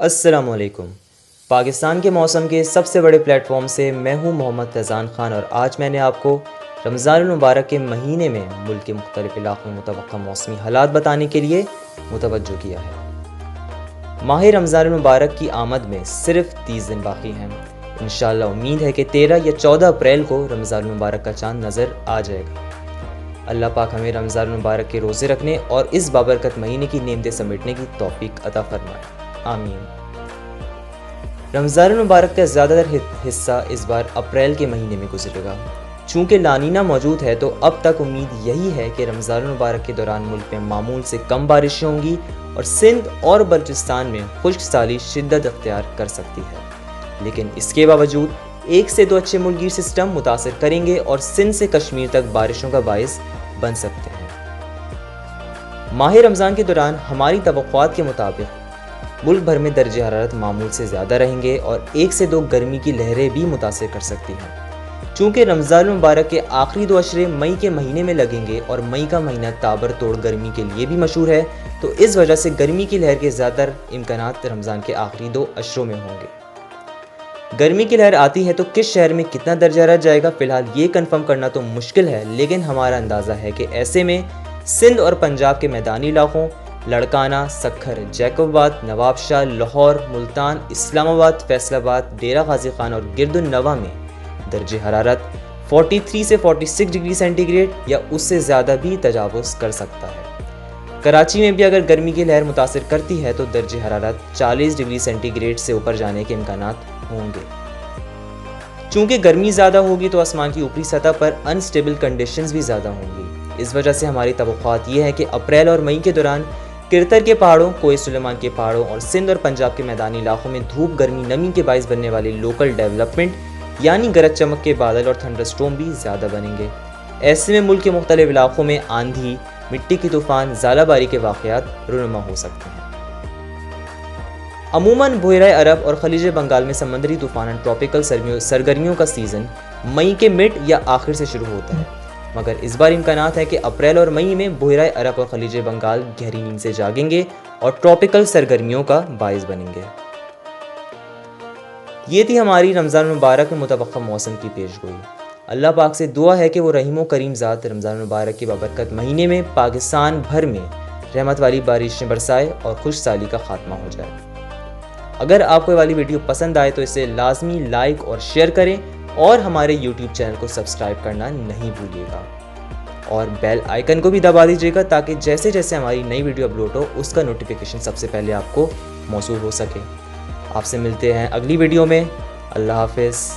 السلام علیکم۔ پاکستان کے موسم کے سب سے بڑے پلیٹ فارم سے میں ہوں محمد فیضان خان، اور آج میں نے آپ کو رمضان المبارک کے مہینے میں ملک کے مختلف علاقوں میں متوقع موسمی حالات بتانے کے لیے متوجہ کیا ہے۔ ماہ رمضان المبارک کی آمد میں صرف 30 دن باقی ہیں۔ انشاءاللہ امید ہے کہ 13 یا 14 اپریل کو رمضان المبارک کا چاند نظر آ جائے گا۔ اللہ پاک ہمیں رمضان المبارک کے روزے رکھنے اور اس بابرکت مہینے کی نعمتیں سمیٹنے کی توفیق عطا فرمائے، آمین۔ رمضان المبارک کا زیادہ تر حصہ اس بار اپریل کے مہینے میں گزرے گا۔ چونکہ لانینا موجود ہے تو اب تک امید یہی ہے کہ رمضان المبارک کے دوران ملک میں معمول سے کم بارشیں ہوں گی اور سندھ اور بلوچستان میں خشک سالی شدت اختیار کر سکتی ہے، لیکن اس کے باوجود 1 سے 2 اچھے ملگیر سسٹم متاثر کریں گے اور سندھ سے کشمیر تک بارشوں کا باعث بن سکتے ہیں۔ ماہ رمضان کے دوران ہماری توقعات کے مطابق ملک بھر میں درجہ حرارت معمول سے زیادہ رہیں گے اور 1 سے 2 گرمی کی لہریں بھی متاثر کر سکتی ہیں۔ چونکہ رمضان المبارک کے آخری 2 عشرے مئی کے مہینے میں لگیں گے اور مئی کا مہینہ تابر توڑ گرمی کے لیے بھی مشہور ہے، تو اس وجہ سے گرمی کی لہر کے زیادہ تر امکانات رمضان کے آخری 2 عشروں میں ہوں گے۔ گرمی کی لہر آتی ہے تو کس شہر میں کتنا درجہ حرارت جائے گا، فی الحال یہ کنفرم کرنا تو مشکل ہے، لیکن ہمارا اندازہ ہے کہ ایسے میں سندھ اور پنجاب کے میدانی علاقوں لڑکانہ، سکھر، جیکب آباد، نواب شاہ، لاہور، ملتان، اسلام آباد، فیصل آباد، ڈیرہ غازی خان اور گرد النواح میں درجہ حرارت 43 سے 46 ڈگری سینٹی گریڈ یا اس سے زیادہ بھی تجاوز کر سکتا ہے۔ کراچی میں بھی اگر گرمی کی لہر متاثر کرتی ہے تو درجہ حرارت 40 ڈگری سینٹی گریڈ سے اوپر جانے کے امکانات ہوں گے۔ چونکہ گرمی زیادہ ہوگی تو آسمان کی اوپری سطح پر انسٹیبل کنڈیشنز بھی زیادہ ہوں گی۔ اس وجہ سے ہماری توقعات یہ ہے کہ اپریل اور مئی کے دوران کرتر کے پہاڑوں، کوہ سلیمان کے پہاڑوں اور سندھ اور پنجاب کے میدانی علاقوں میں دھوپ، گرمی، نمی کے باعث بننے والی لوکل ڈیولپمنٹ یعنی گرج چمک کے بادل اور تھنڈر سٹورم بھی زیادہ بنیں گے۔ ایسے میں ملک کے مختلف علاقوں میں آندھی، مٹی کی طوفان، ژالہ باری کے واقعات رونما ہو سکتے ہیں۔ عموماً بحیرہ عرب اور خلیج بنگال میں سمندری طوفان اور ٹراپیکل سرگرمیوں کا سیزن مئی کے مڈ یا آخر سے شروع ہوتا ہے، مگر اس بار امکانات ہے کہ اپریل اور مئی میں بحیرہ عرب اور خلیج بنگال گہری نیند سے جاگیں گے اور ٹراپیکل سرگرمیوں کا باعث بنیں گے۔ یہ تھی ہماری رمضان المبارک میں متوقع موسم کی پیش گوئی۔ اللہ پاک سے دعا ہے کہ وہ رحیم و کریم ذات رمضان المبارک کے بابرکت مہینے میں پاکستان بھر میں رحمت والی بارشیں برسائے اور خوش سالی کا خاتمہ ہو جائے۔ اگر آپ کو یہ والی ویڈیو پسند آئے تو اسے لازمی لائک اور شیئر کریں اور ہمارے یوٹیوب چینل کو سبسکرائب کرنا نہیں بھولیے گا، اور بیل آئیکن کو بھی دبا دیجیے گا تاکہ جیسے جیسے ہماری نئی ویڈیو اپلوڈ ہو اس کا نوٹیفیکیشن سب سے پہلے آپ کو موصول ہو سکے۔ آپ سے ملتے ہیں اگلی ویڈیو میں۔ اللہ حافظ۔